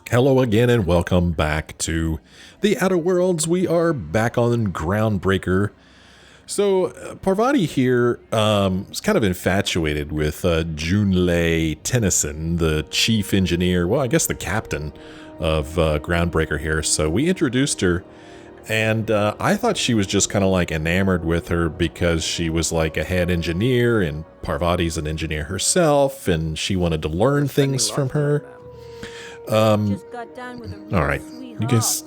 Hello again and welcome back to the Outer Worlds. We are back on Groundbreaker. So Parvati here is kind of infatuated with Junlei Tennyson, the chief engineer, well I guess the captain of Groundbreaker here. So we introduced her and I thought she was just kind of like enamored with her because she was like a head engineer and Parvati's an engineer herself and she wanted to learn things from her. All right, you guys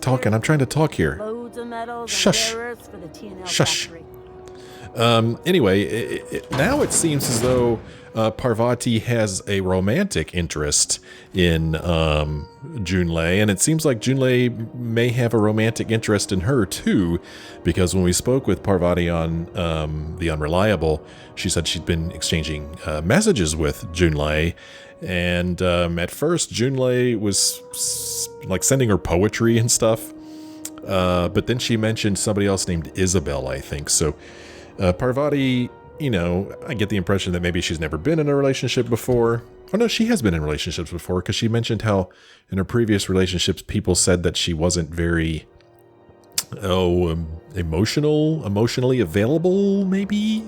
talking. I'm trying to talk here. Shush. Shush. Anyway, now it seems as though Parvati has a romantic interest in Junlei, and it seems like Junlei may have a romantic interest in her too, because when we spoke with Parvati on the Unreliable, she said she'd been exchanging messages with Junlei. And at first, Junlei was like sending her poetry and stuff. But then she mentioned somebody else named Isabel, I think. So Parvati, you know, I get the impression that maybe she's never been in a relationship before. Oh, no, she has been in relationships before because she mentioned how in her previous relationships, people said that she wasn't very, emotionally available, maybe?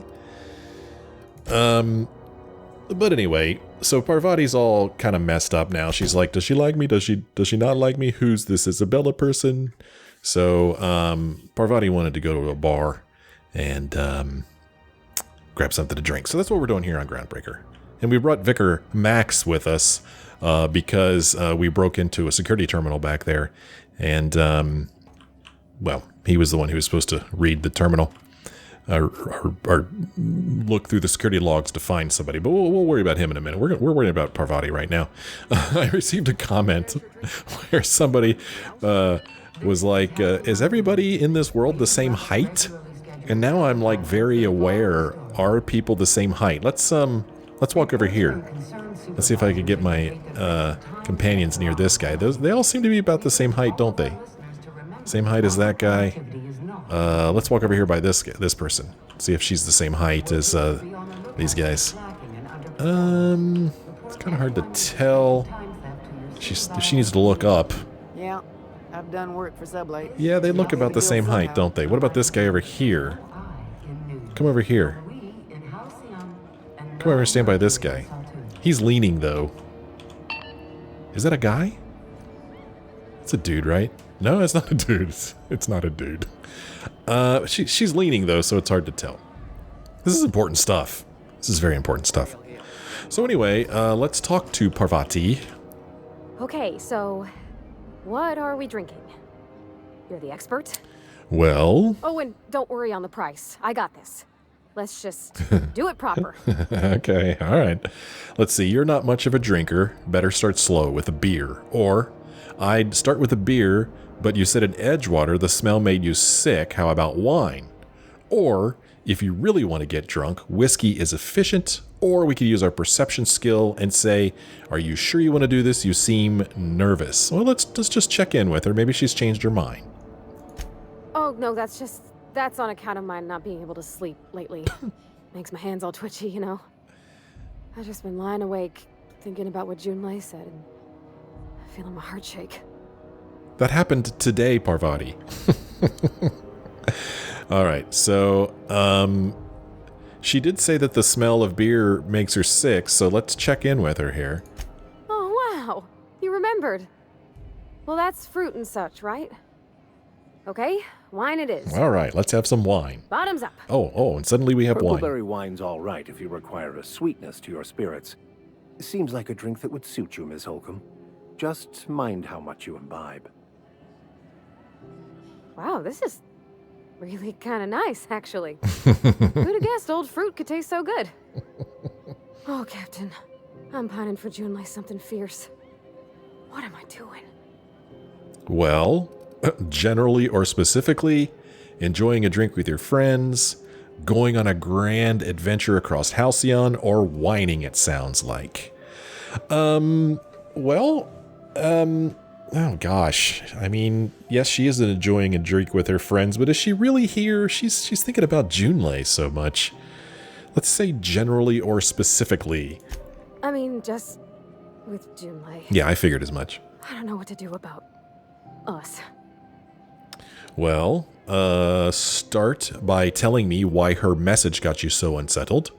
But anyway, so Parvati's all kind of messed up now. She's like, does she like me? Does she not like me? Who's this Isabella person? So Parvati wanted to go to a bar and grab something to drink. So that's what we're doing here on Groundbreaker. And we brought Vicar Max with us because we broke into a security terminal back there. And, well, he was the one who was supposed to read the terminal. Or look through the security logs to find somebody, but we'll worry about him in a minute. We're worrying about Parvati right now. I received a comment where somebody was like, "Is everybody in this world the same height?" And now I'm like very aware: are people the same height? Let's walk over here. Let's see if I could get my companions near this guy. They all seem to be about the same height, don't they? Same height as that guy. Let's walk over here by this person. See if she's the same height as these guys. It's kind of hard to tell. She needs to look up. Yeah, I've done work for Sublight. Yeah, they look about the same height, don't they? What about this guy over here? Come over here. Come over and stand by this guy. He's leaning, though. Is that a guy? It's a dude, right? No, it's not a dude. It's not a dude. She's leaning, though, so it's hard to tell. This is important stuff. This is very important stuff. So anyway, let's talk to Parvati. Okay, so what are we drinking? You're the expert? Well... Oh, and don't worry on the price. I got this. Let's just do it proper. Okay, all right. Let's see, you're not much of a drinker. Better start slow with a beer. Or, I'd start with a beer, but you said in Edgewater the smell made you sick. How about wine? Or, if you really want to get drunk, whiskey is efficient. Or we could use our perception skill and say, are you sure you want to do this? You seem nervous. Well, let's just check in with her. Maybe she's changed her mind. Oh, no, that's on account of my not being able to sleep lately. Makes my hands all twitchy, you know? I've just been lying awake, thinking about what Junlei said, and feeling my heart shake. That happened today, Parvati. All right, so she did say that the smell of beer makes her sick, so let's check in with her here. Oh, wow. You remembered. Well, that's fruit and such, right? Okay, wine it is. All right, let's have some wine. Bottoms up. Oh, and suddenly we have wine. Purpleberry wine's all right if you require a sweetness to your spirits. Seems like a drink that would suit you, Miss Holcomb. Just mind how much you imbibe. Wow, this is really kind of nice, actually. Who'd have guessed old fruit could taste so good? Oh, Captain, I'm pining for Junlei something fierce. What am I doing? Well, generally or specifically, enjoying a drink with your friends, going on a grand adventure across Halcyon, or whining, it sounds like. Oh gosh, I mean, yes, she is enjoying a drink with her friends, but is she really here? She's thinking about Junlei so much. Let's say generally or specifically. I mean, just with Junlei. Yeah, I figured as much. I don't know what to do about us. Well, start by telling me why her message got you so unsettled.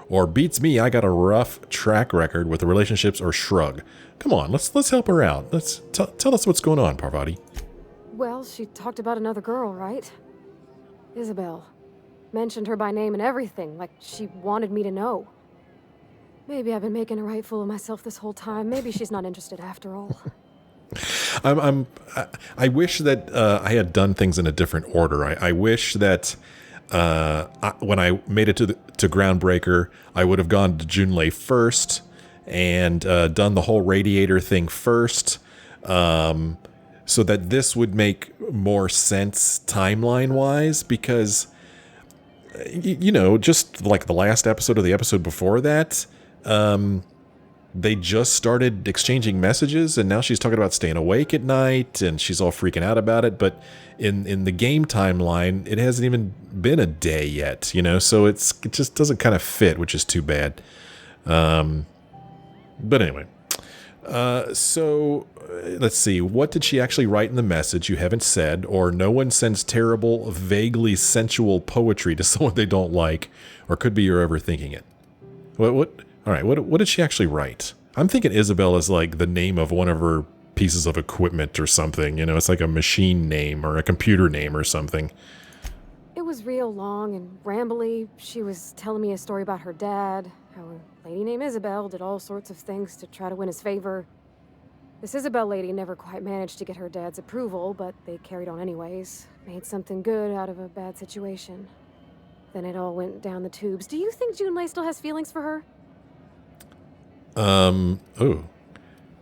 Or beats me, I got a rough track record with the relationships, or shrug. Come on, let's help her out. Let's tell us what's going on, Parvati. Well, she talked about another girl, right? Isabel. Mentioned her by name and everything, like she wanted me to know. Maybe I've been making a right fool of myself this whole time. Maybe she's not interested after all. I wish that I had done things in a different order. I wish that when I made it to Groundbreaker, I would have gone to Junlei first and done the whole radiator thing first, so that this would make more sense timeline-wise, because, you know, just like the last episode or the episode before that, they just started exchanging messages, and now she's talking about staying awake at night, and she's all freaking out about it. But in the game timeline, it hasn't even been a day yet, you know, so it just doesn't kind of fit, which is too bad. But anyway, so let's see. What did she actually write in the message you haven't said? Or no one sends terrible, vaguely sensual poetry to someone they don't like, or could be you're overthinking it. What? All right, what did she actually write? I'm thinking Isabel is like the name of one of her pieces of equipment or something. You know, it's like a machine name or a computer name or something. It was real long and rambly. She was telling me a story about her dad, how a lady named Isabel did all sorts of things to try to win his favor. This Isabel lady never quite managed to get her dad's approval, but they carried on anyways. Made something good out of a bad situation. Then it all went down the tubes. Do you think Junlei still has feelings for her? Oh.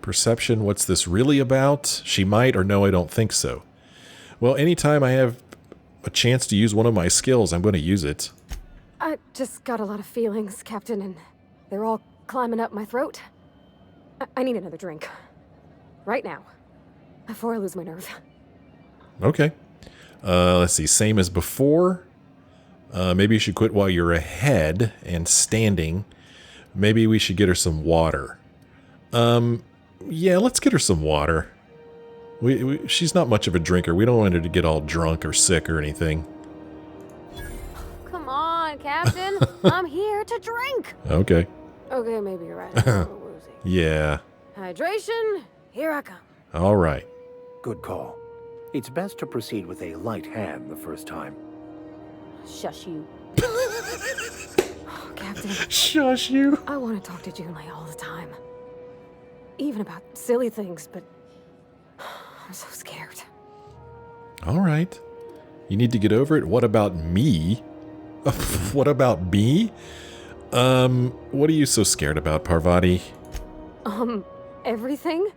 Perception, what's this really about? She might, or no, I don't think so. Well, anytime I have a chance to use one of my skills, I'm going to use it. I just got a lot of feelings, Captain, and they're all climbing up my throat. I need another drink. Right now. Before I lose my nerve. Okay. Let's see, same as before. Maybe you should quit while you're ahead and standing. Maybe we should get her some water. Yeah, let's get her some water. She's not much of a drinker. We don't want her to get all drunk or sick or anything. Come on, Captain. I'm here to drink. Okay. Okay, maybe you're right. I'm a little woozy. Yeah. Hydration, here I come. All right. Good call. It's best to proceed with a light hand the first time. Shush you. Captain, Shush you. I want to talk to Junlei all the time. Even about silly things, but I'm so scared. All right. You need to get over it. What about me? What about me? What are you so scared about, Parvati? Everything?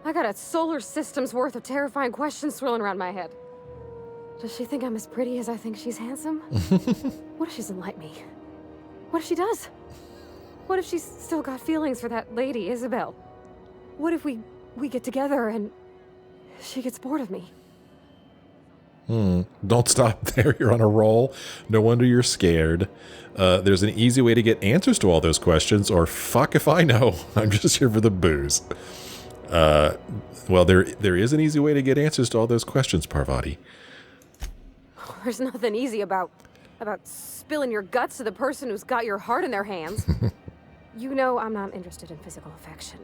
I got a solar system's worth of terrifying questions swirling around my head. Does she think I'm as pretty as I think she's handsome? What if she doesn't like me? What if she does? What if she's still got feelings for that lady, Isabel? What if we get together and she gets bored of me? Don't stop there. You're on a roll. No wonder you're scared. There's an easy way to get answers to all those questions, or fuck if I know. I'm just here for the booze. Well, there is an easy way to get answers to all those questions, Parvati. There's nothing easy about spilling your guts to the person who's got your heart in their hands. You know I'm not interested in physical affection.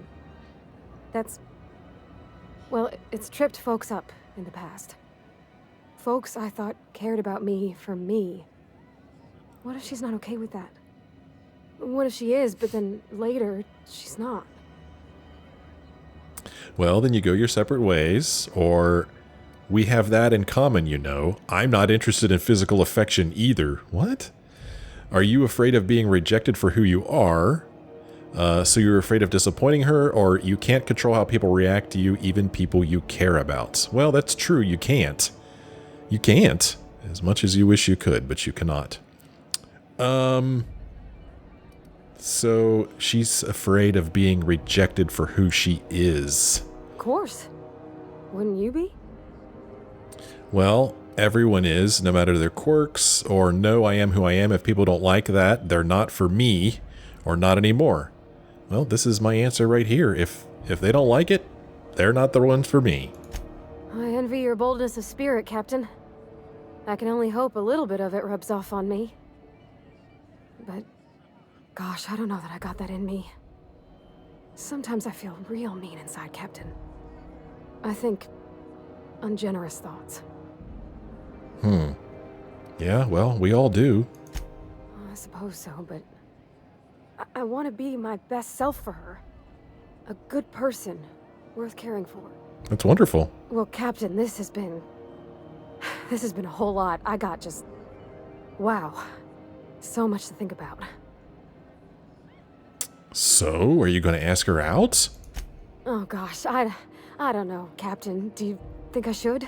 Well, it's tripped folks up in the past. Folks I thought cared about me for me. What if she's not okay with that? What if she is, but then later, she's not? Well, then you go your separate ways, or we have that in common, you know. I'm not interested in physical affection either. What? Are you afraid of being rejected for who you are? So you're afraid of disappointing her, or you can't control how people react to you, even people you care about? Well, that's true. You can't. You can't. As much as you wish you could, but you cannot. So she's afraid of being rejected for who she is. Of course. Wouldn't you be? Well, everyone is, no matter their quirks, or no, I am who I am. If people don't like that, they're not for me, or not anymore. well, this is my answer right here. If they don't like it, they're not the ones for me. I envy your boldness of spirit, Captain. I can only hope a little bit of it rubs off on me. But, gosh, I don't know that I got that in me. Sometimes I feel real mean inside, Captain. I think ungenerous thoughts. Yeah, well, we all do. I suppose so, but I want to be my best self for her. A good person, worth caring for. That's wonderful. Well, Captain, this has been a whole lot. I got just... wow. So much to think about. So, are you going to ask her out? Oh gosh, I don't know, Captain. Do you think I should?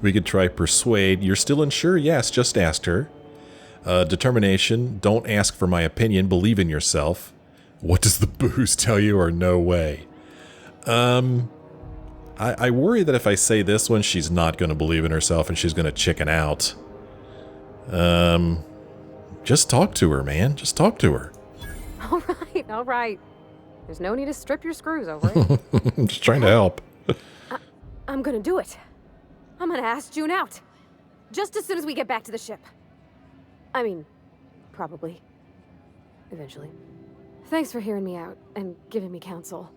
We could try persuade. You're still unsure? Yes, just ask her. Determination. Don't ask for my opinion. Believe in yourself. What does the booze tell you, or no way? I worry that if I say this one, she's not going to believe in herself and she's going to chicken out. Just talk to her, man. Just talk to her. All right. There's no need to strip your screws over it. I'm just trying to help. I'm gonna do it. I'm gonna ask June out. Just as soon as we get back to the ship. I mean, probably. Eventually. Thanks for hearing me out and giving me counsel.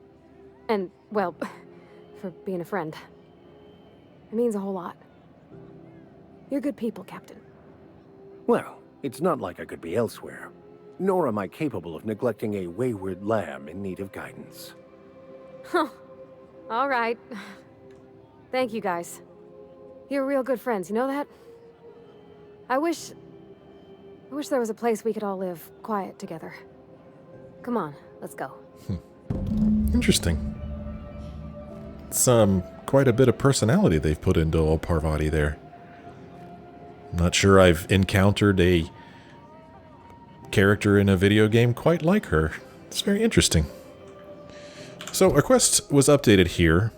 And, well, for being a friend. It means a whole lot. You're good people, Captain. Well, it's not like I could be elsewhere. Nor am I capable of neglecting a wayward lamb in need of guidance. Huh. All right. Thank you, guys. You're real good friends, you know that? I wish there was a place we could all live quiet together. Come on, let's go. Interesting. It's quite a bit of personality they've put into old Parvati there. I'm not sure I've encountered a character in a video game quite like her. It's very interesting. So, our quest was updated here.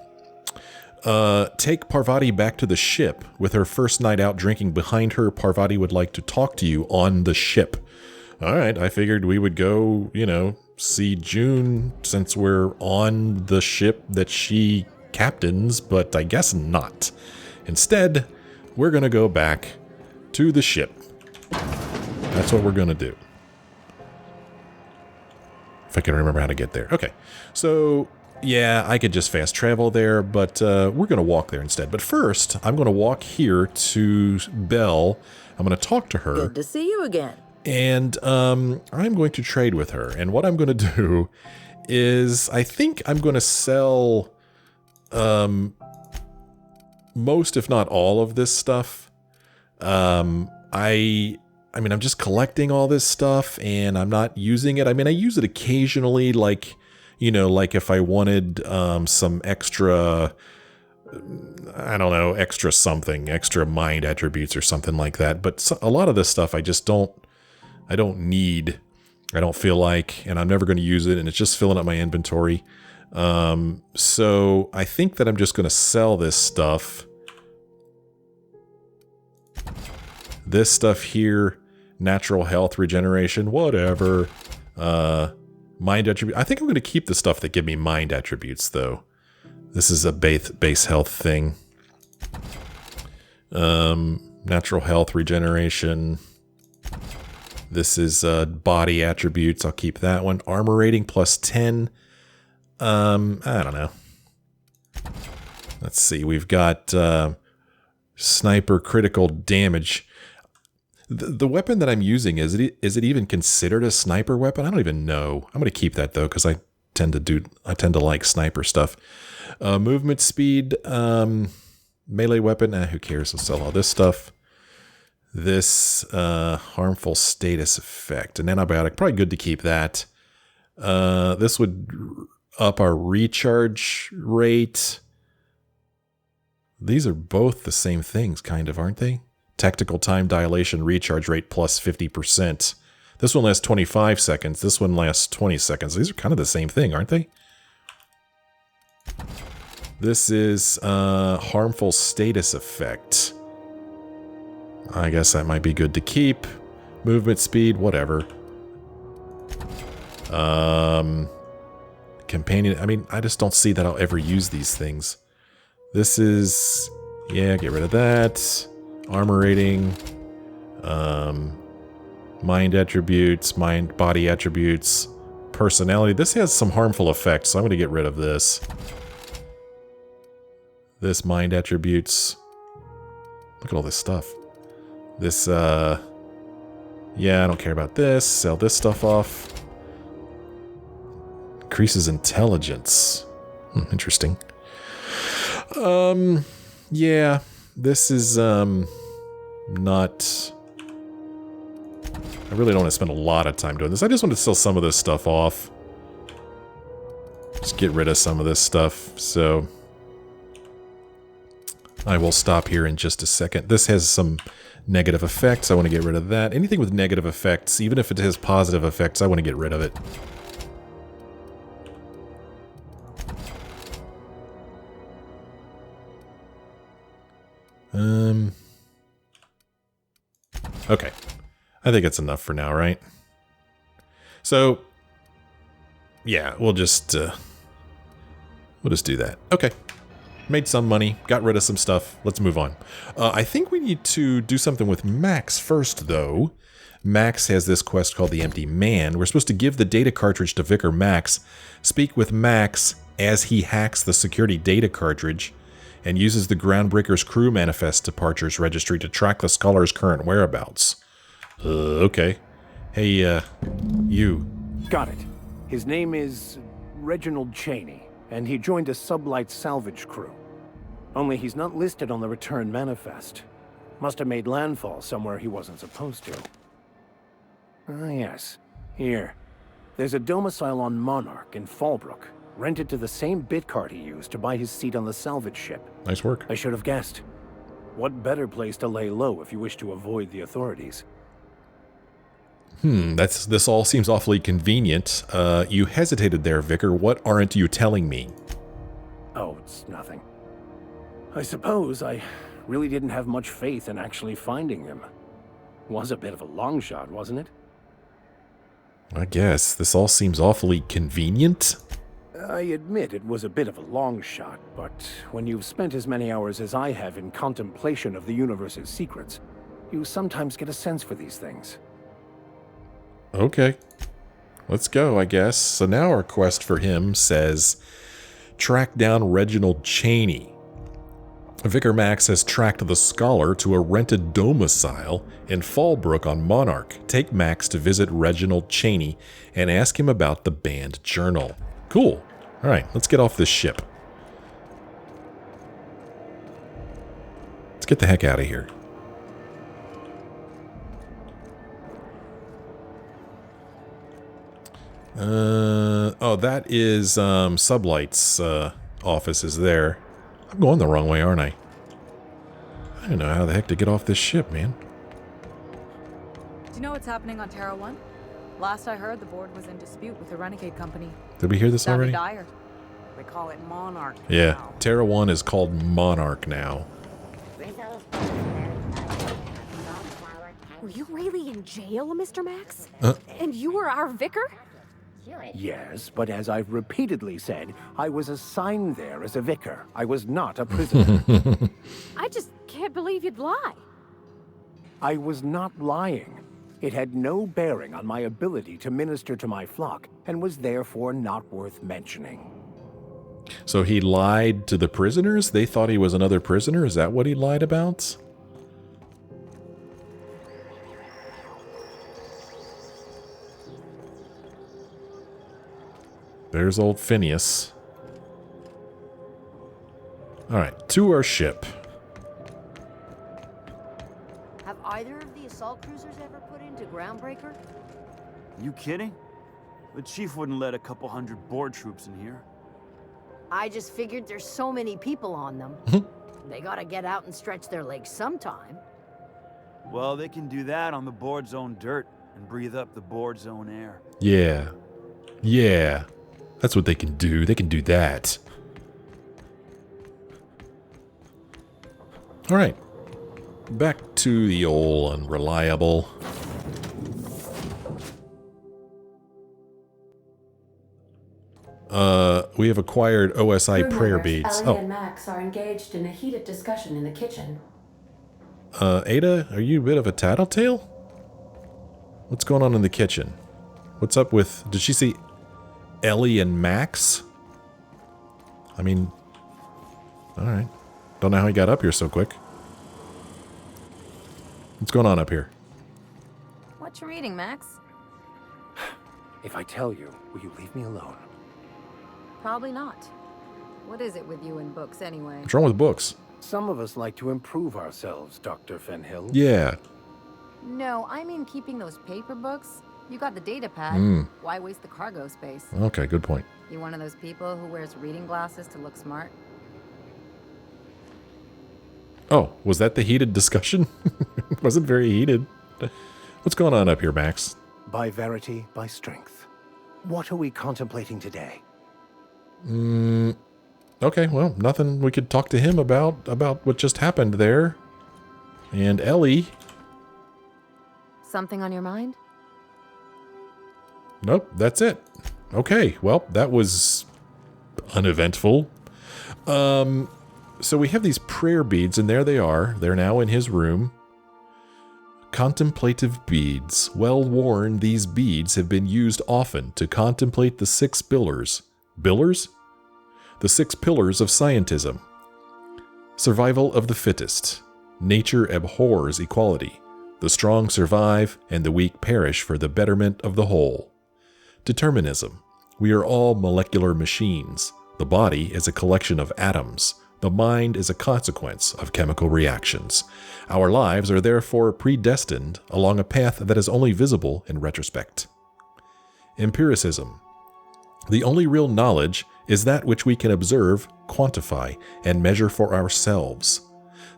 Take Parvati back to the ship. With her first night out drinking behind her, Parvati would like to talk to you on the ship. Alright, I figured we would go, see June since we're on the ship that she captains, but I guess not. Instead, we're gonna go back to the ship. That's what we're gonna do. If I can remember how to get there. Okay, so yeah, I could just fast travel there, but we're going to walk there instead. But first, I'm going to walk here to Belle. I'm going to talk to her. Good to see you again. And I'm going to trade with her. And what I'm going to do is, I think I'm going to sell most, if not all, of this stuff. I mean, I'm just collecting all this stuff, and I'm not using it. I mean, I use it occasionally, like if I wanted some extra, I don't know, extra something, extra mind attributes or something like that. But a lot of this stuff I just don't need. I don't feel like, and I'm never going to use it, and it's just filling up my inventory. So I think that I'm just going to sell this stuff. This stuff here, natural health regeneration, whatever. Mind attribute. I think I'm going to keep the stuff that give me mind attributes, though. This is a base health thing. Natural health regeneration. This is body attributes. I'll keep that one. Armor rating plus 10. I don't know. Let's see. We've got sniper critical damage. The weapon that I'm using, is it even considered a sniper weapon? I don't even know. I'm going to keep that, though, because I tend to like sniper stuff. Movement speed, melee weapon, who cares? I'll sell all this stuff. This harmful status effect. An antibiotic, probably good to keep that. This would up our recharge rate. These are both the same things, kind of, aren't they? Tactical time dilation recharge rate plus 50%. This one lasts 25 seconds. This one lasts 20 seconds. These are kind of the same thing, aren't they? This is harmful status effect. I guess that might be good to keep. Movement speed, whatever. Companion. I mean, I just don't see that I'll ever use these things. This is... Yeah, get rid of that. Armor rating. Mind attributes. Mind body attributes. Personality. This has some harmful effects, so I'm going to get rid of this. This mind attributes. Look at all this stuff. This, yeah, I don't care about this. Sell this stuff off. Increases intelligence. Interesting. Yeah, this is, not... I really don't want to spend a lot of time doing this. I just want to sell some of this stuff off. Just get rid of some of this stuff, so... I will stop here in just a second. This has some negative effects. I want to get rid of that. Anything with negative effects, even if it has positive effects, I want to get rid of it. Okay. I think it's enough for now, right? So, yeah, we'll just do that. Okay. Made some money, got rid of some stuff. Let's move on. I think we need to do something with Max first, though. Max has this quest called the Empty Man. We're supposed to give the data cartridge to Vicar Max, speak with Max as he hacks the security data cartridge, and uses the Groundbreaker's crew manifest departures registry to track the scholar's current whereabouts. Okay. Hey, you. Got it. His name is Reginald Cheney, and he joined a sublight salvage crew. Only he's not listed on the return manifest. Must have made landfall somewhere he wasn't supposed to. Ah, yes. Here. There's a domicile on Monarch in Fallbrook, rented to the same bit card he used to buy his seat on the salvage ship. Nice work. I should have guessed. What better place to lay low if you wish to avoid the authorities? This all seems awfully convenient. You hesitated there, Vicar. What aren't you telling me? Oh, it's nothing. I suppose I really didn't have much faith in actually finding him. Was a bit of a long shot, wasn't it? I guess. This all seems awfully convenient. I admit it was a bit of a long shot, but when you've spent as many hours as I have in contemplation of the universe's secrets, you sometimes get a sense for these things. Okay. Let's go, I guess. So now our quest for him says, track down Reginald Cheney. Vicar Max has tracked the scholar to a rented domicile in Fallbrook on Monarch. Take Max to visit Reginald Cheney and ask him about the banned journal. Cool. Alright, let's get off this ship. Let's get the heck out of here. Oh, that is Sublight's office is there. I'm going the wrong way, aren't I? I don't know how the heck to get off this ship, man. Do you know what's happening on Terra 1? Last I heard, the board was in dispute with the Renegade Company. Did we hear this Sounded already? dire. We call it Monarch. Yeah, now. Terra 1 is called Monarch now. Were you really in jail, Mr. Max? And you were our vicar? Yes, but as I've repeatedly said, I was assigned there as a vicar. I was not a prisoner. I just can't believe you'd lie. I was not lying. It had no bearing on my ability to minister to my flock, and was therefore not worth mentioning. So he lied to the prisoners? They thought he was another prisoner? Is that what he lied about? There's old Phineas. Alright, to our ship. Have either of the assault cruisers ever put into Groundbreaker? You kidding? The chief wouldn't let a couple hundred board troops in here. I just figured there's so many people on them. They gotta get out and stretch their legs sometime. Well, they can do that on the board's own dirt and breathe up the board's own air. Yeah. Yeah. That's what they can do. They can do that. Alright. Back to the old unreliable. We have acquired OSI Crew prayer members beads. Ellie and Max are engaged in a heated discussion in the kitchen. Ada, are you a bit of a tattletale? What's going on in the kitchen? What's up with... Did she see Ellie and Max? I mean... Alright. Don't know how he got up here so quick. What's going on up here? What you reading, Max? If I tell you, will you leave me alone? Probably not. What is it with you and books, anyway? What's wrong with books? Some of us like to improve ourselves, Dr. Fenhill. Yeah. No, I mean keeping those paper books. You got the data pad. Why waste the cargo space? Okay, good point. You one of those people who wears reading glasses to look smart? Oh, was that the heated discussion? Wasn't very heated. What's going on up here, Max? By verity, by strength. What are we contemplating today? Okay, well, nothing we could talk to him about what just happened there. And Ellie. Something on your mind? Nope, that's it. Okay, well, that was uneventful. So we have these prayer beads, and there they are. They're now in his room. Contemplative beads. Well worn, these beads have been used often to contemplate the 6 pillars. Pillars? The 6 pillars of scientism. Survival of the fittest. Nature abhors equality. The strong survive, and the weak perish for the betterment of the whole. Determinism. We are all molecular machines. The body is a collection of atoms. The mind is a consequence of chemical reactions. Our lives are therefore predestined along a path that is only visible in retrospect. Empiricism. The only real knowledge is that which we can observe, quantify, and measure for ourselves.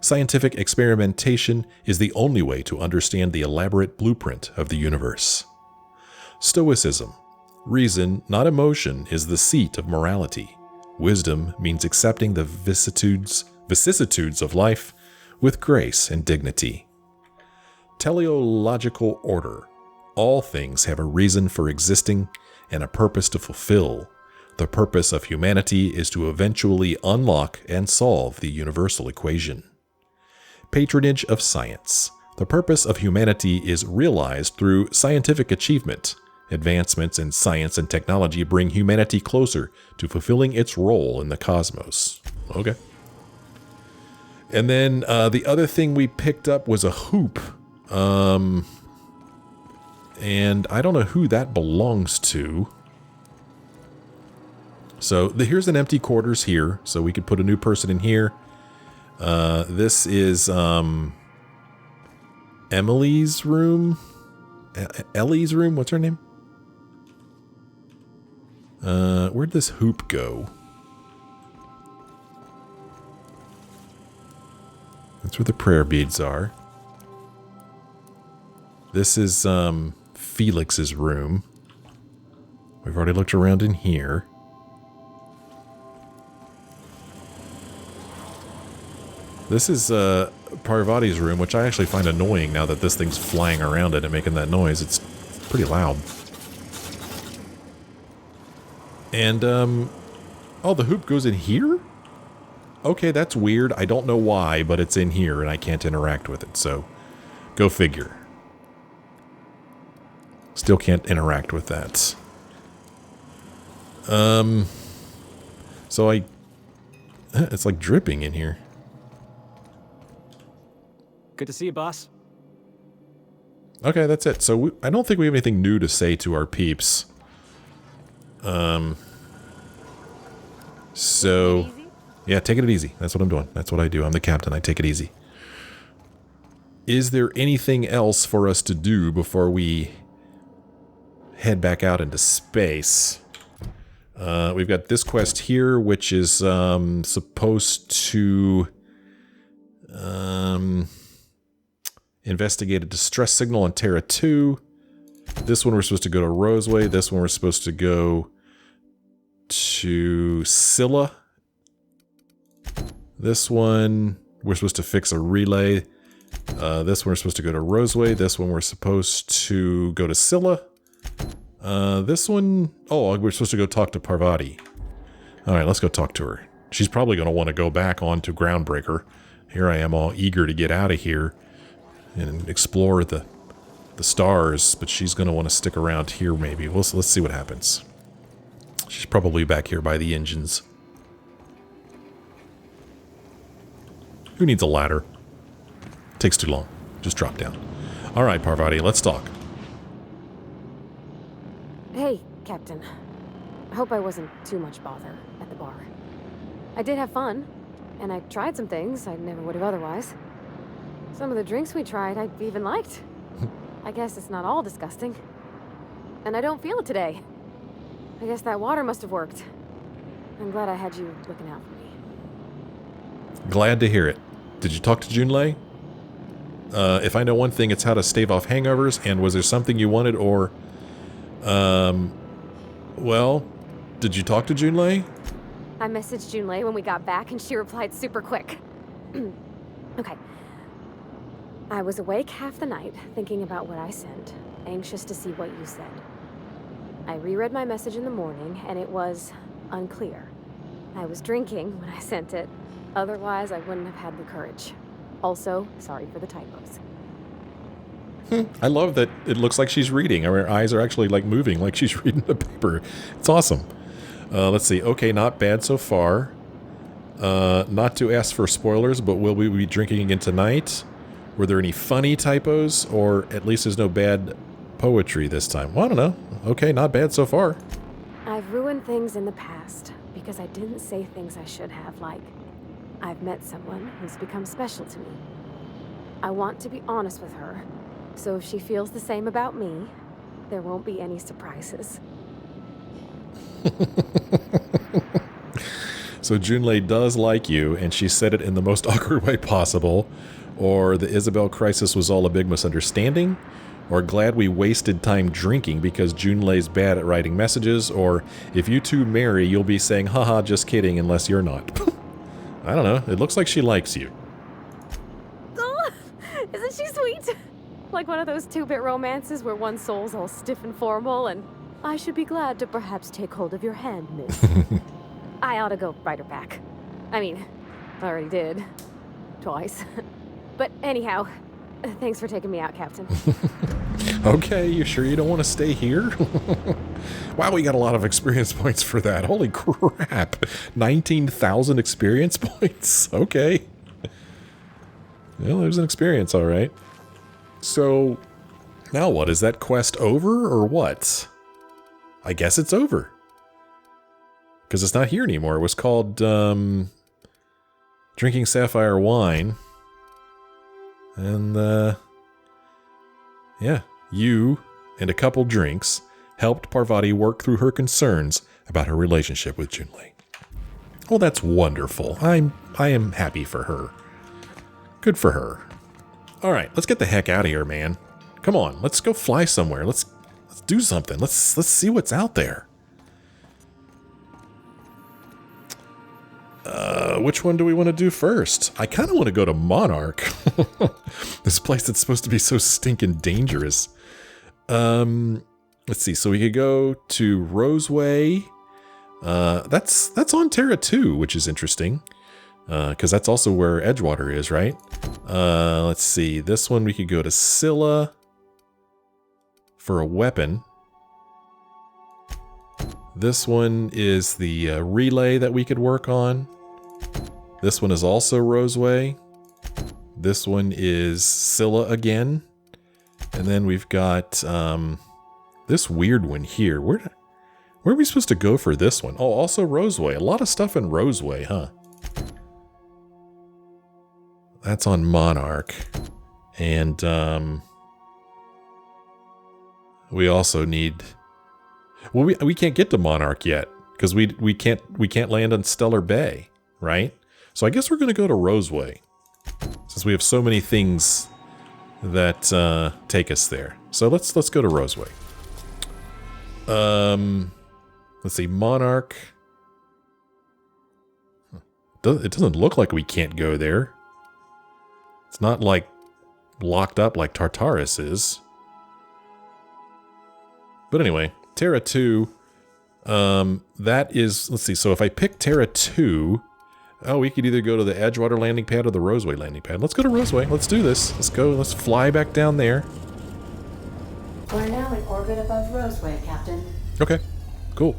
Scientific experimentation is the only way to understand the elaborate blueprint of the universe. Stoicism. Reason, not emotion, is the seat of morality. Wisdom means accepting the vicissitudes of life with grace and dignity. Teleological order. All things have a reason for existing and a purpose to fulfill. The purpose of humanity is to eventually unlock and solve the universal equation. Patronage of science. The purpose of humanity is realized through scientific achievement. Advancements in science and technology bring humanity closer to fulfilling its role in the cosmos. Okay. And then the other thing we picked up was a hoop. And I don't know who that belongs to. So here's an empty quarters here, so we could put a new person in here. This is Emily's room. Ellie's room? What's her name? Where'd this hoop go? That's where the prayer beads are. This is Felix's room. We've already looked around in here. This is Parvati's room, which I actually find annoying now that this thing's flying around it and making that noise. It's pretty loud. And, oh, the hoop goes in here? Okay, that's weird. I don't know why, but it's in here and I can't interact with it, so go figure. Still can't interact with that. So it's like dripping in here. Good to see you, boss. Okay, that's it. So I don't think we have anything new to say to our peeps. So, yeah, take it easy. That's what I'm doing. That's what I do. I'm the captain. I take it easy. Is there anything else for us to do before we head back out into space? We've got this quest here, which is supposed to investigate a distress signal on Terra 2. This one we're supposed to go to Roseway. This one we're supposed to go to Scylla. This one we're supposed to fix a relay. This one we're supposed to go to Roseway. This one we're supposed to go to Scylla. This one, oh, we're supposed to go talk to Parvati. Alright, let's go talk to her. She's probably going to want to go back onto Groundbreaker. Here I am all eager to get out of here and explore the stars, but she's going to want to stick around here maybe. Let's see what happens. She's probably back here by the engines. Who needs a ladder? Takes too long. Just drop down. Alright, Parvati, let's talk. Hey, Captain. I hope I wasn't too much bother at the bar. I did have fun, and I tried some things I never would have otherwise. Some of the drinks we tried I even liked. I guess it's not all disgusting. And I don't feel it today. I guess that water must have worked. I'm glad I had you looking out for me. Glad to hear it. Did you talk to Junlei? If I know one thing, it's how to stave off hangovers, and was there something you wanted, or... well, did you talk to Junlei? I messaged Junlei when we got back, and she replied super quick. Okay. I was awake half the night, thinking about what I sent, anxious to see what you said. I reread my message in the morning, and it was unclear. I was drinking when I sent it. Otherwise, I wouldn't have had the courage. Also, sorry for the typos. I love that it looks like she's reading. Her eyes are actually like moving like she's reading the paper. It's awesome. Let's see. Okay, not bad so far. Not to ask for spoilers, but will we be drinking again tonight? Were there any funny typos? Or at least there's no bad poetry this time? Well, I don't know. Okay, not bad so far. I've ruined things in the past because I didn't say things I should have, like, I've met someone who's become special to me. I want to be honest with her, so if she feels the same about me, there won't be any surprises. So Junlei does like you, and she said it in the most awkward way possible. Or the Isabel crisis was all a big misunderstanding. Or glad we wasted time drinking because Junlei's bad at writing messages. Or if you two marry, you'll be saying, haha, just kidding, unless you're not. I don't know. It looks like she likes you. Oh, isn't she sweet? Like one of those two-bit romances where one soul's all stiff and formal and I should be glad to perhaps take hold of your hand, miss. I ought to go write her back. I mean, I already did. Twice. But anyhow, thanks for taking me out, Captain. Okay, you sure you don't want to stay here? Wow, we got a lot of experience points for that. Holy crap. 19,000 experience points? Okay. Well, there's an experience, all right. So, now what? Is that quest over, or what? I guess it's over. Because it's not here anymore. It was called, Drinking Sapphire Wine. And, yeah, you and a couple drinks helped Parvati work through her concerns about her relationship with Junlei. Well, that's wonderful. I am happy for her. Good for her. All right, let's get the heck out of here, man. Come on, let's go fly somewhere. Let's do something. Let's see what's out there. Which one do we want to do first? I kind of want to go to Monarch. This place that's supposed to be so stinking dangerous. Let's see. So we could go to Roseway. That's on Terra too, which is interesting. Because that's also where Edgewater is, right? Let's see. This one we could go to Scylla for a weapon. This one is the relay that we could work on. This one is also Roseway. This one is Scylla again. And then we've got this weird one here. Where are we supposed to go for this one? Oh, also Roseway. A lot of stuff in Roseway, huh? That's on Monarch. And we also need... Well, we can't get to Monarch yet because we can't land on Stellar Bay, right? So I guess we're going to go to Roseway since we have so many things that take us there. So let's go to Roseway. Let's see, Monarch. It doesn't look like we can't go there. It's not like locked up like Tartarus is. But anyway, Terra 2, That is, let's see, so if I pick Terra 2, oh, we could either go to the Edgewater landing pad or the Roseway landing pad. Let's go to Roseway. Let's do this. Let's go. Let's fly back down there. We're now in orbit above Roseway, Captain. Okay, cool.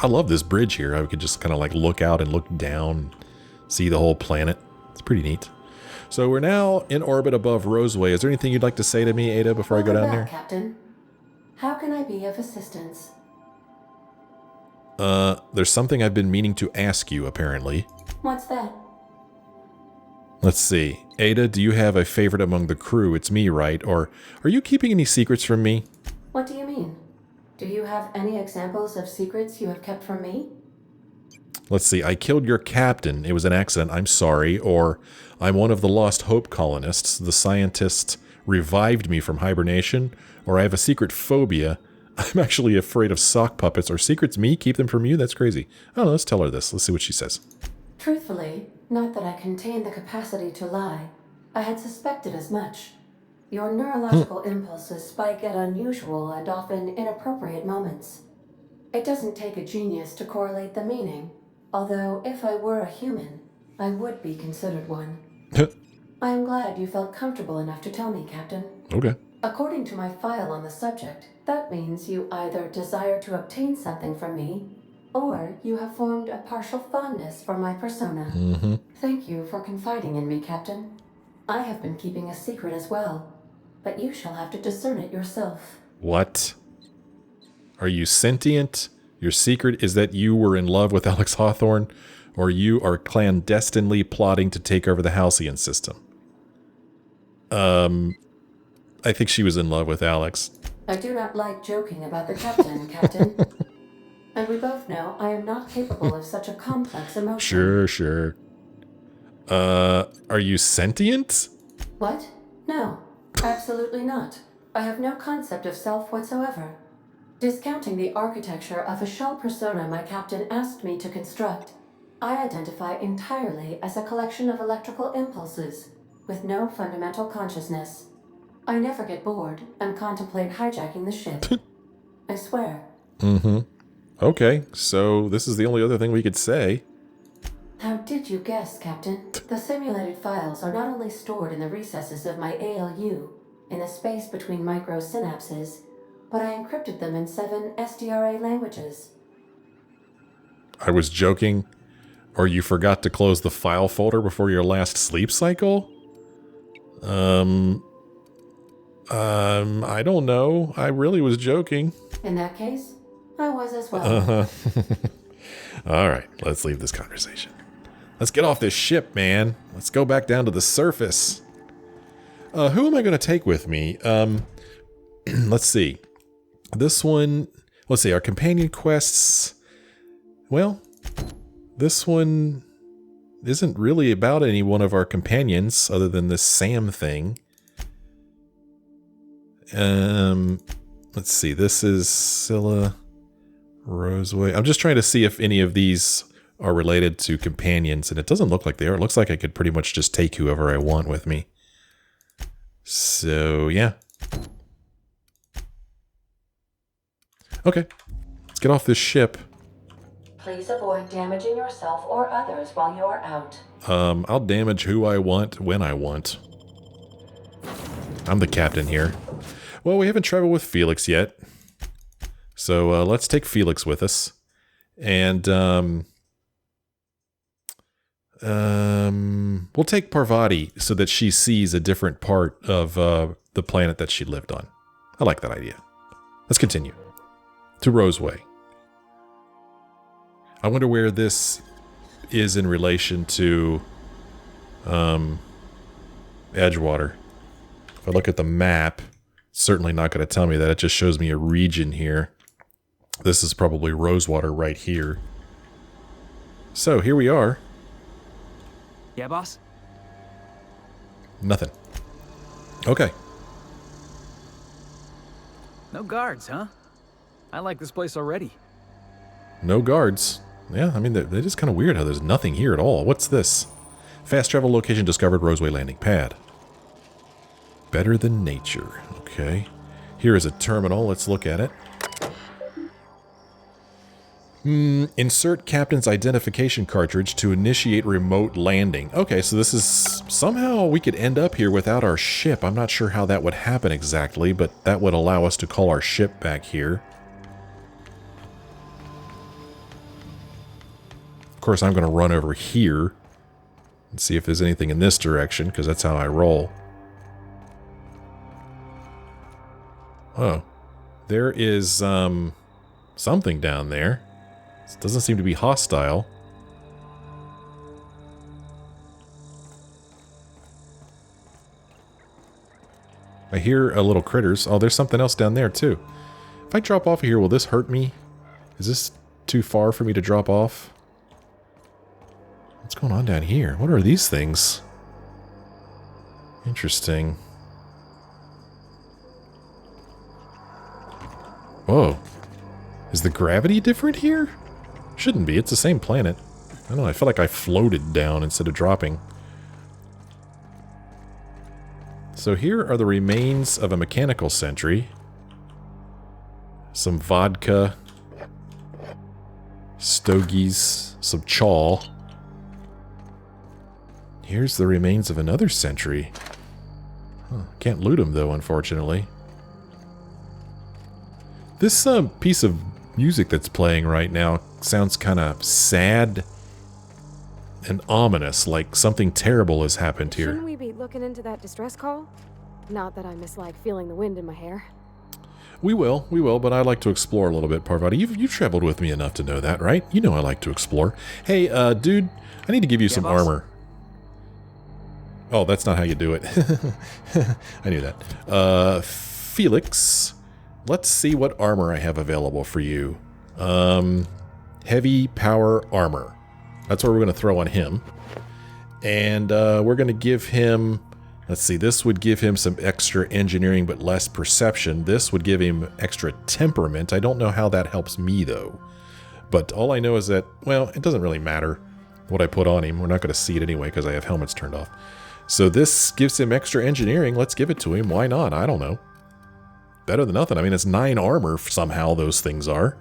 I love this bridge here. I could just kind of like look out and look down, see the whole planet. It's pretty neat. So we're now in orbit above Roseway. Is there anything you'd like to say to me, Ada, before I go down there? Captain. How can I be of assistance? There's something I've been meaning to ask you, apparently. What's that? Let's see. Ada, do you have a favorite among the crew? It's me, right? Or are you keeping any secrets from me? What do you mean? Do you have any examples of secrets you have kept from me? Let's see. I killed your captain. It was an accident. I'm sorry. Or I'm one of the Lost Hope colonists. The scientists revived me from hibernation. Or I have a secret phobia. I'm actually afraid of sock puppets. Are secrets me? Keep them from you? That's crazy. Oh, let's tell her this. Let's see what she says. Truthfully, not that I contain the capacity to lie. I had suspected as much. Your neurological impulses spike at unusual and often inappropriate moments. It doesn't take a genius to correlate the meaning, although if I were a human, I would be considered one. I am glad you felt comfortable enough to tell me, Captain. Okay. According to my file on the subject, that means you either desire to obtain something from me, or you have formed a partial fondness for my persona. Mm-hmm. Thank you for confiding in me, Captain. I have been keeping a secret as well, but you shall have to discern it yourself. What? Are you sentient? Your secret is that you were in love with Alex Hawthorne, or you are clandestinely plotting to take over the Halcyon system? I think she was in love with Alex. I do not like joking about the captain, Captain. And we both know I am not capable of such a complex emotion. Sure. Are you sentient? What? No, absolutely not. I have no concept of self whatsoever. Discounting the architecture of a shell persona my captain asked me to construct, I identify entirely as a collection of electrical impulses, with no fundamental consciousness. I never get bored and contemplate hijacking the ship. I swear. Mm-hmm. Okay, so this is the only other thing we could say. How did you guess, Captain? The simulated files are not only stored in the recesses of my ALU, in the space between microsynapses, but I encrypted them in 7 SDRA languages. I was joking. Or you forgot to close the file folder before your last sleep cycle? I don't know. I really was joking. In that case, I was as well. All right, let's leave this conversation. Let's get off this ship, man. Let's go back down to the surface. Who am I going to take with me? Let's see. This one, let's see, our companion quests. Well, this one isn't really about any one of our companions other than this Sam thing. Let's see, this is Scylla, Roseway. I'm just trying to see if any of these are related to companions, and it doesn't look like they are. It looks like I could pretty much just take whoever I want with me. So, yeah. Okay, let's get off this ship. Please avoid damaging yourself or others while you are out. I'll damage who I want when I want. I'm the captain here. Well, we haven't traveled with Felix yet. So let's take Felix with us. And we'll take Parvati so that she sees a different part of the planet that she lived on. I like that idea. Let's continue. To Roseway. I wonder where this is in relation to Edgewater. If I look at the map, it's certainly not going to tell me that. It just shows me a region here. This is probably Rosewater right here. So, here we are. Yeah, boss? Nothing. Okay. No guards, huh? I like this place already. No guards. Yeah, I mean, that is kind of weird how there's nothing here at all. What's this? Fast travel location discovered, Roseway landing pad. Better than nature. Okay. Here is a terminal. Let's look at it. Insert captain's identification cartridge to initiate remote landing. Okay, so this is... Somehow we could end up here without our ship. I'm not sure how that would happen exactly, but that would allow us to call our ship back here. Of course, I'm going to run over here and see if there's anything in this direction, because that's how I roll. Oh. There is, something down there. It doesn't seem to be hostile. I hear a little critters. Oh, there's something else down there, too. If I drop off here, will this hurt me? Is this too far for me to drop off? What's going on down here? What are these things? Interesting. Whoa. Is the gravity different here? Shouldn't be. It's the same planet. I don't know. I feel like I floated down instead of dropping. So here are the remains of a mechanical sentry. Some vodka. Stogies. Some chaw. Here's the remains of another sentry. Huh. Can't loot them, though, unfortunately. This piece of music that's playing right now sounds kind of sad and ominous, like something terrible has happened here. Shouldn't we be looking into that distress call? Not that I mislike feeling the wind in my hair. We will, but I like to explore a little bit, Parvati. You've traveled with me enough to know that, right? You know I like to explore. Hey, dude, I need to give you some armor. Oh, that's not how you do it. I knew that. Felix, let's see what armor I have available for you. Heavy power armor. That's what we're going to throw on him. And we're going to give him... Let's see, this would give him some extra engineering but less perception. This would give him extra temperament. I don't know how that helps me, though. But all I know is that, well, it doesn't really matter what I put on him. We're not going to see it anyway because I have helmets turned off. So this gives him extra engineering. Let's give it to him. Why not? I don't know. Better than nothing. I mean, it's 9 armor somehow those things are.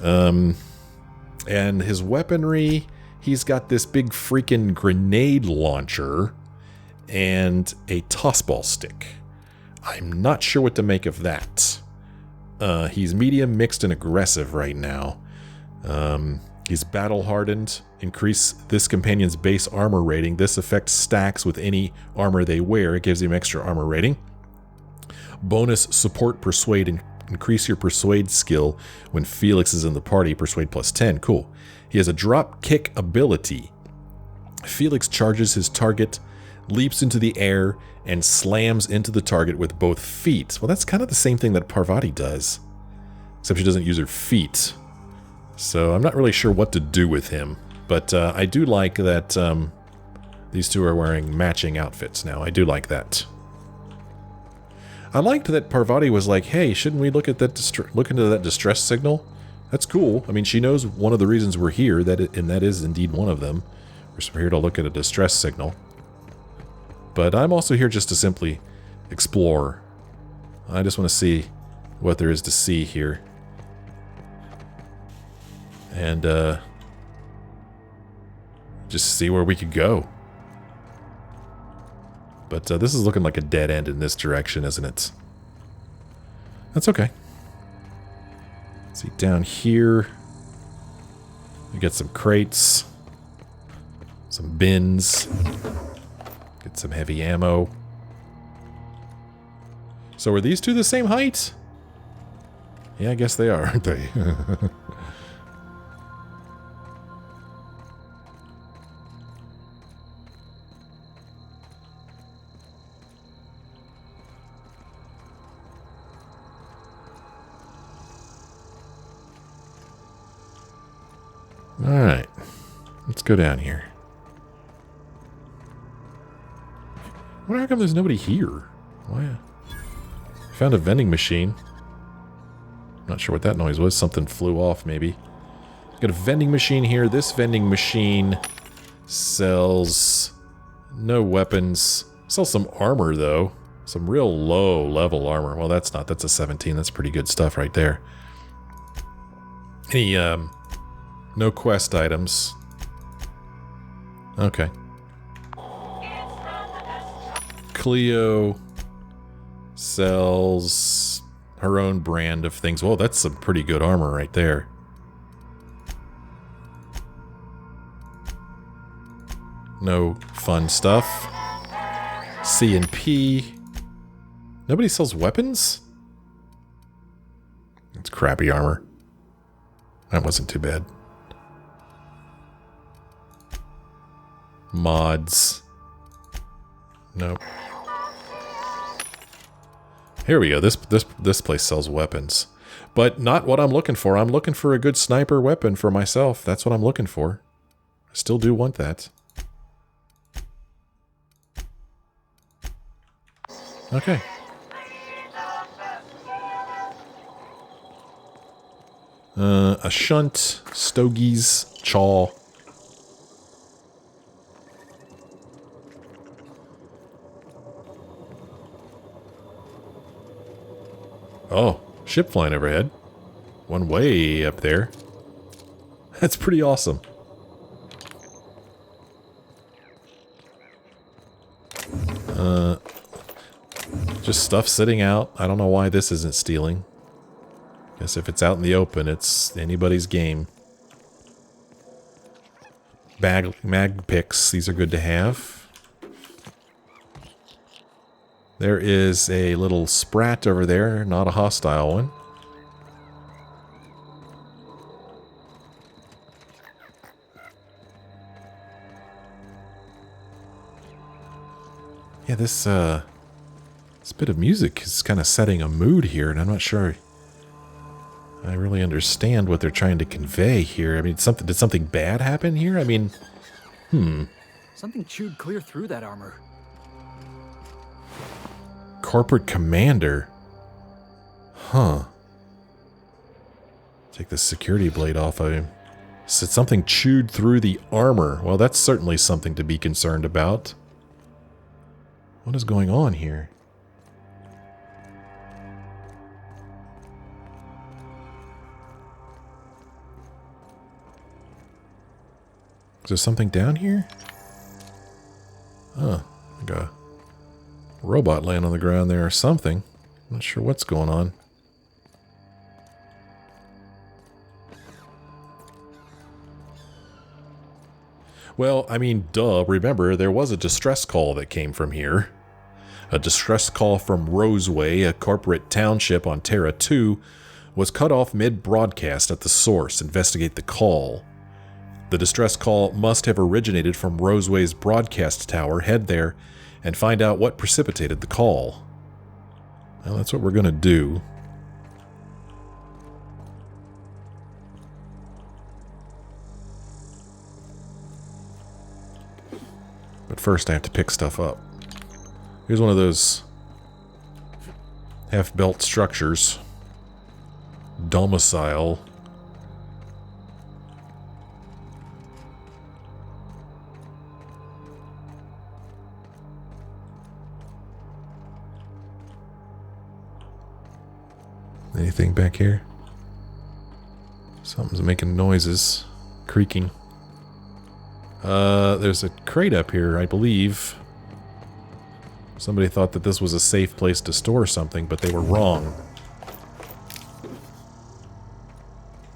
And his weaponry, he's got this big freaking grenade launcher and a tossball stick. I'm not sure what to make of that. He's medium, mixed, and aggressive right now. He's battle-hardened. Increase this companion's base armor rating. This effect stacks with any armor they wear. It gives him extra armor rating. Bonus support persuade. Increase your persuade skill when Felix is in the party. Persuade plus 10. Cool. He has a drop kick ability. Felix charges his target, leaps into the air, and slams into the target with both feet. Well, that's kind of the same thing that Parvati does, except she doesn't use her feet. So I'm not really sure what to do with him. But I do like that these two are wearing matching outfits now. I do like that. I liked that Parvati was like, hey, shouldn't we look into that distress signal? That's cool. I mean, she knows one of the reasons we're here, and that is indeed one of them. We're here to look at a distress signal. But I'm also here just to simply explore. I just want to see what there is to see here. And just see where we could go. But this is looking like a dead end in this direction, isn't it? That's okay. Let's see, down here, we get some crates, some bins, get some heavy ammo. So are these two the same height? Yeah, I guess they are, aren't they? Alright, let's go down here. I wonder how come there's nobody here? Why? Found a vending machine. Not sure what that noise was. Something flew off, maybe. Got a vending machine here. This vending machine sells no weapons. Sells some armor, though. Some real low-level armor. Well, that's not. That's a 17. That's pretty good stuff right there. Any, no quest items. Okay. Cleo sells her own brand of things. Whoa, that's some pretty good armor right there. No fun stuff. C and P. Nobody sells weapons? It's crappy armor. That wasn't too bad. Mods. Nope. Here we go. This place sells weapons. But not what I'm looking for. I'm looking for a good sniper weapon for myself. That's what I'm looking for. I still do want that. Okay. A shunt, stogies, chaw. Oh, ship flying overhead. One way up there. That's pretty awesome. Just stuff sitting out. I don't know why this isn't stealing. Guess if it's out in the open, it's anybody's game. Mag picks. These are good to have. There is a little sprat over there, not a hostile one. Yeah, this bit of music is kind of setting a mood here, and I'm not sure I really understand what they're trying to convey here. I mean, did something bad happen here? I mean, Something chewed clear through that armor. Corporate commander. Huh. Take the security blade off of him. Said something chewed through the armor. Well, that's certainly something to be concerned about. What is going on here? Is there something down here? Huh. Like a robot laying on the ground there or something. Not sure what's going on. Well, I mean, duh. Remember, there was a distress call that came from here. A distress call from Roseway, a corporate township on Terra 2, was cut off mid-broadcast at the source. Investigate the call. The distress call must have originated from Roseway's broadcast tower. Head there and find out what precipitated the call. Well, that's what we're going to do. But first I have to pick stuff up. Here's one of those half-built structures. Domicile. Anything back here? Something's making noises. Creaking. There's a crate up here, I believe. Somebody thought that this was a safe place to store something, but they were wrong.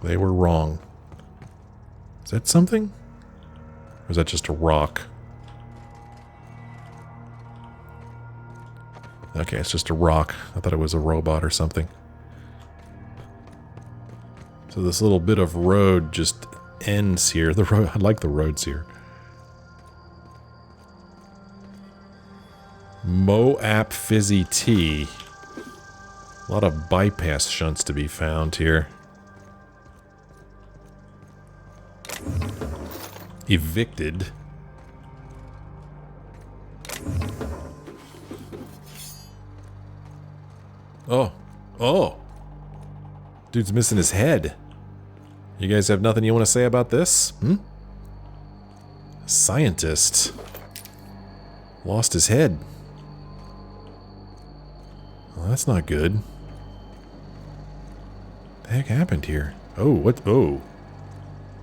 They were wrong. Is that something? Or is that just a rock? Okay, it's just a rock. I thought it was a robot or something. So this little bit of road just ends here. The road, I like the roads here. Moap Fizzy Tea. A lot of bypass shunts to be found here. Evicted. Oh. Oh. Dude's missing his head. You guys have nothing you want to say about this? Scientist. Lost his head. Well, that's not good. What the heck happened here? Oh, what? Oh.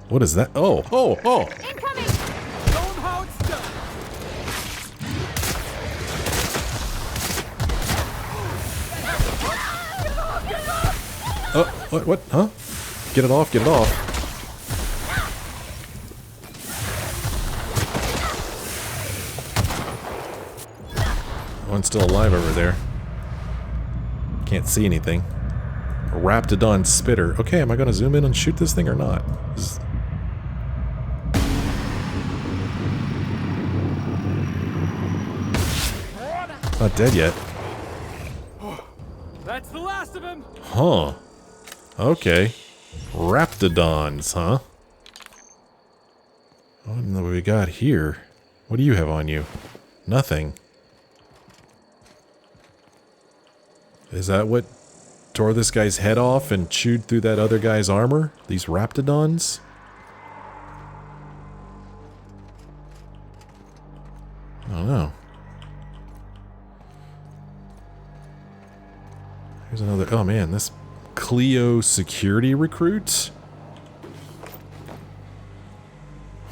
What is that? Oh, oh, oh! Incoming! Show 'em how it's done. Oh, what? Huh? Get it off, get it off. One's still alive over there. Can't see anything. A Raptidon spitter. Okay, am I gonna zoom in and shoot this thing or not? Not dead yet. That's the last of him. Huh. Okay. Raptidons, huh? I don't know what we got here. What do you have on you? Nothing. Is that what tore this guy's head off and chewed through that other guy's armor? These Raptidons? I don't know. Here's another... Oh man, this Clio security recruit?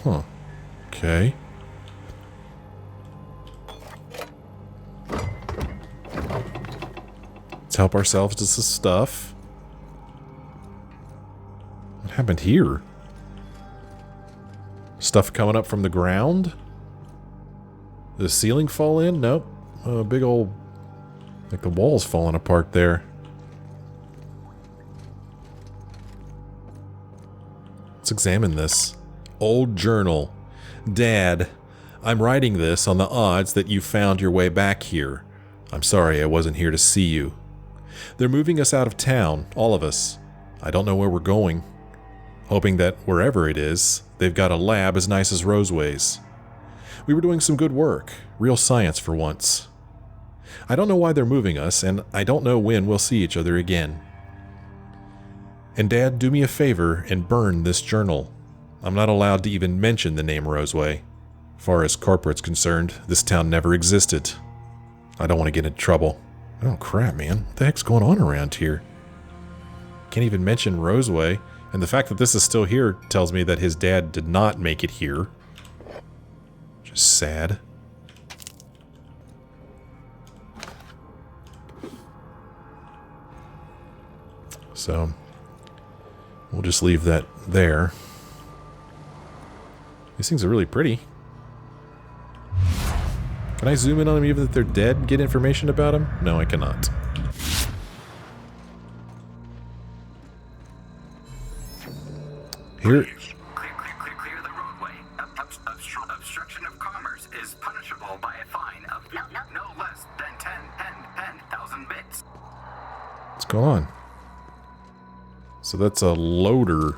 Huh. Okay. Let's help ourselves to some stuff. What happened here? Stuff coming up from the ground? Did the ceiling fall in? Nope. A big old... like the wall's falling apart there. Let's examine this. Old journal. Dad, I'm writing this on the odds that you found your way back here. I'm sorry I wasn't here to see you. They're moving us out of town, all of us. I don't know where we're going. Hoping that wherever it is, they've got a lab as nice as Roseway's. We were doing some good work. Real science for once. I don't know why they're moving us, and I don't know when we'll see each other again. And Dad, do me a favor and burn this journal. I'm not allowed to even mention the name Roseway. Far as corporate's concerned, this town never existed. I don't want to get into trouble. Oh crap, man. What the heck's going on around here? Can't even mention Roseway, and the fact that this is still here tells me that his dad did not make it here. Just sad. So, we'll just leave that there. These things are really pretty. Can I zoom in on them even if they're dead and get information about them? No, I cannot. Here. Clear the roadway. Obstruction of commerce is punishable by a fine of no less than 10,000 bits. What's going on? So that's a loader.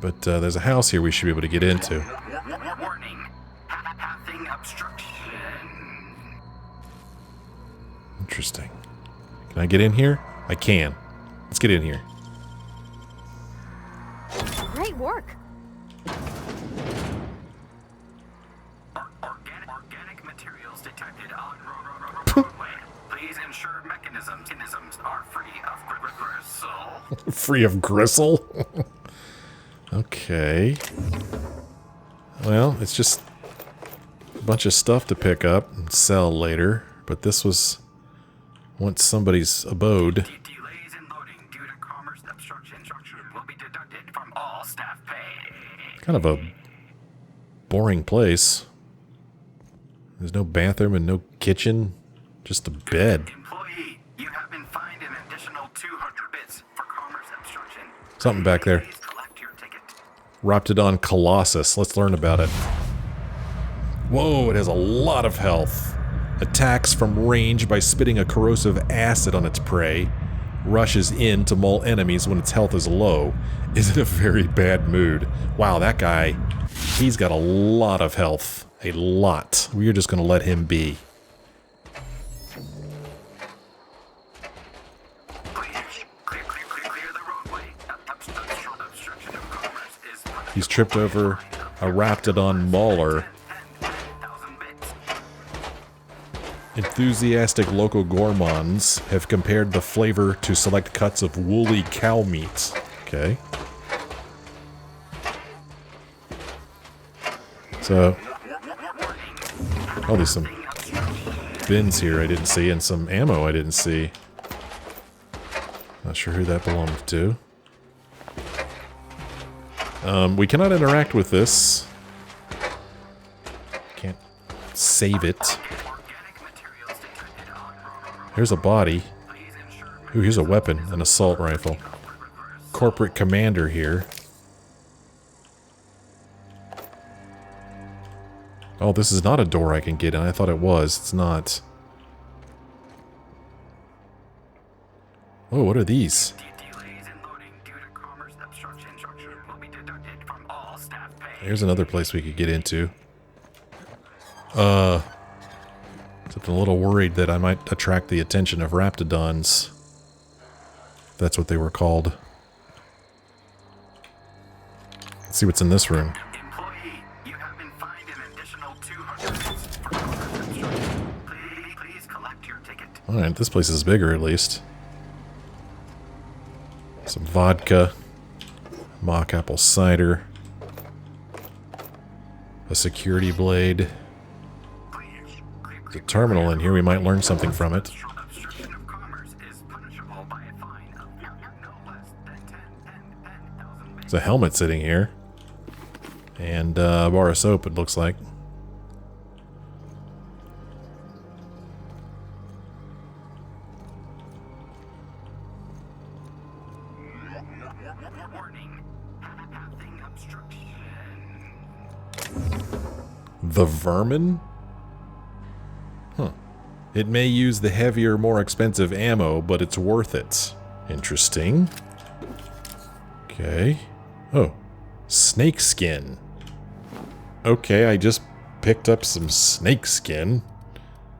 But there's a house here we should be able to get into. Warning. Pathing obstruction. Interesting. Can I get in here? I can. Let's get in here. Great work. Organic materials detected on roadway. Please ensure mechanisms are free of gristle. Free of gristle? Okay. Well, it's just a bunch of stuff to pick up and sell later, but this was once somebody's abode. Delays in loading due to commerce obstruction will be deducted from all staff pay. Kind of a boring place. There's no bathroom and no kitchen, just a bed. Employee, you have been fined an additional 200 bits for commerce obstruction. Something back there. Raptidon Colossus. Let's learn about it. Whoa, it has a lot of health. Attacks from range by spitting a corrosive acid on its prey. Rushes in to maul enemies when its health is low. Is in a very bad mood. Wow, that guy, he's got a lot of health. A lot. We're just going to let him be. He's tripped over a Raptidon Mauler. Enthusiastic local gourmands have compared the flavor to select cuts of woolly cow meat. Okay. So, oh, there's some bins here I didn't see, and some ammo I didn't see. Not sure who that belonged to. We cannot interact with this. Can't save it. Here's a body. Ooh, here's a weapon, an assault rifle. Corporate commander here. Oh, this is not a door I can get in. I thought it was. It's not. Oh, what are these? Here's another place we could get into. Except I'm a little worried that I might attract the attention of raptidons. If that's what they were called. Let's see what's in this room. Employee, you have been fined an additional 200 Please collect your ticket. Alright, this place is bigger at least. Some vodka. Mock apple cider. A security blade. There's a terminal in here. We might learn something from it. Obstruction of commerce is punishable by a fine of no less than 10,000 There's a helmet sitting here. And a bar of soap, it looks like. The vermin? Huh. It may use the heavier, more expensive ammo, but it's worth it. Interesting. Okay. Oh. Snake skin. Okay, I just picked up some snake skin.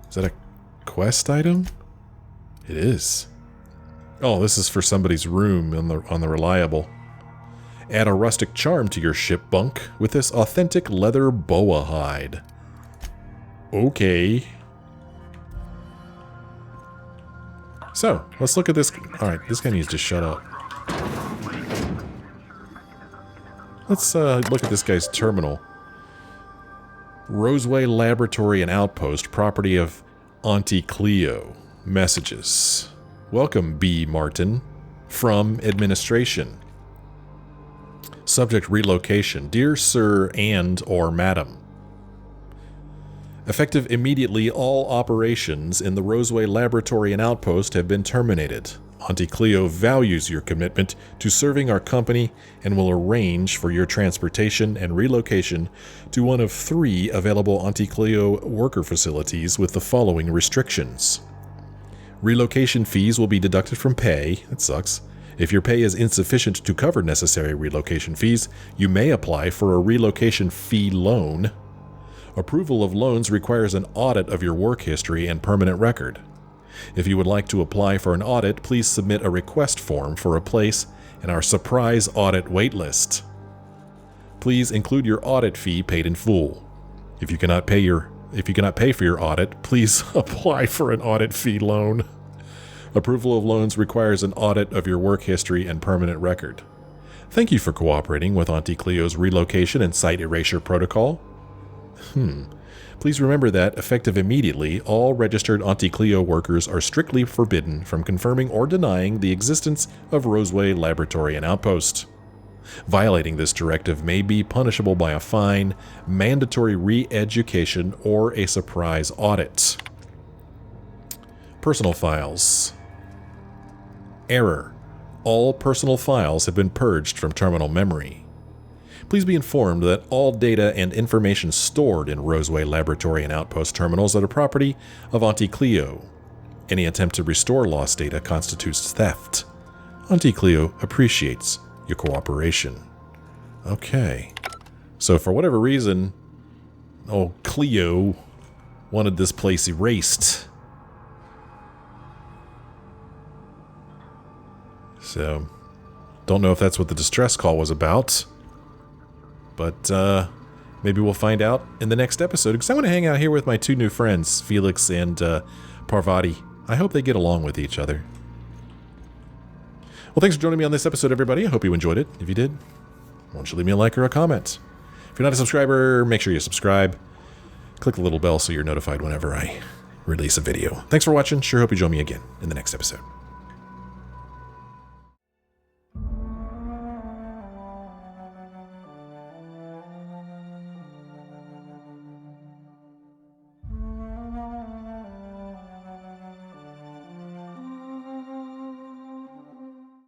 Is that a quest item? It is. Oh, this is for somebody's room on the reliable. Add a rustic charm to your ship bunk with this authentic leather boa hide. Okay. So, let's look at this. Alright, this guy needs to shut up. Let's look at this guy's terminal. Roseway Laboratory and Outpost, property of Auntie Cleo. Messages. Welcome, B. Martin. From Administration. Subject relocation. Dear Sir and or Madam. Effective immediately, all operations in the Roseway Laboratory and Outpost have been terminated. Auntie Cleo values your commitment to serving our company and will arrange for your transportation and relocation to one of 3 available Auntie Cleo worker facilities with the following restrictions. Relocation fees will be deducted from pay. That sucks. If your pay is insufficient to cover necessary relocation fees, you may apply for a relocation fee loan. Approval of loans requires an audit of your work history and permanent record. If you would like to apply for an audit, please submit a request form for a place in our surprise audit waitlist. Please include your audit fee paid in full. If you cannot pay for your audit, please apply for an audit fee loan. Approval of loans requires an audit of your work history and permanent record. Thank you for cooperating with Auntie Cleo's relocation and site erasure protocol. Please remember that, effective immediately, all registered Auntie Cleo workers are strictly forbidden from confirming or denying the existence of Roseway Laboratory and Outpost. Violating this directive may be punishable by a fine, mandatory re-education, or a surprise audit. Personal files. Error. All personal files have been purged from terminal memory. Please be informed that all data and information stored in Roseway Laboratory and Outpost terminals are the property of Auntie Cleo. Any attempt to restore lost data constitutes theft. Auntie Cleo appreciates your cooperation. Okay. So for whatever reason, old Cleo wanted this place erased. So, don't know if that's what the distress call was about. But, Maybe we'll find out in the next episode, because I want to hang out here with my two new friends, Felix and Parvati. I hope they get along with each other. Well, thanks for joining me on this episode, everybody. I hope you enjoyed it. If you did, why don't you leave me a like or a comment? If you're not a subscriber, make sure you subscribe. Click the little bell so you're notified whenever I release a video. Thanks for watching. Sure hope you join me again in the next episode.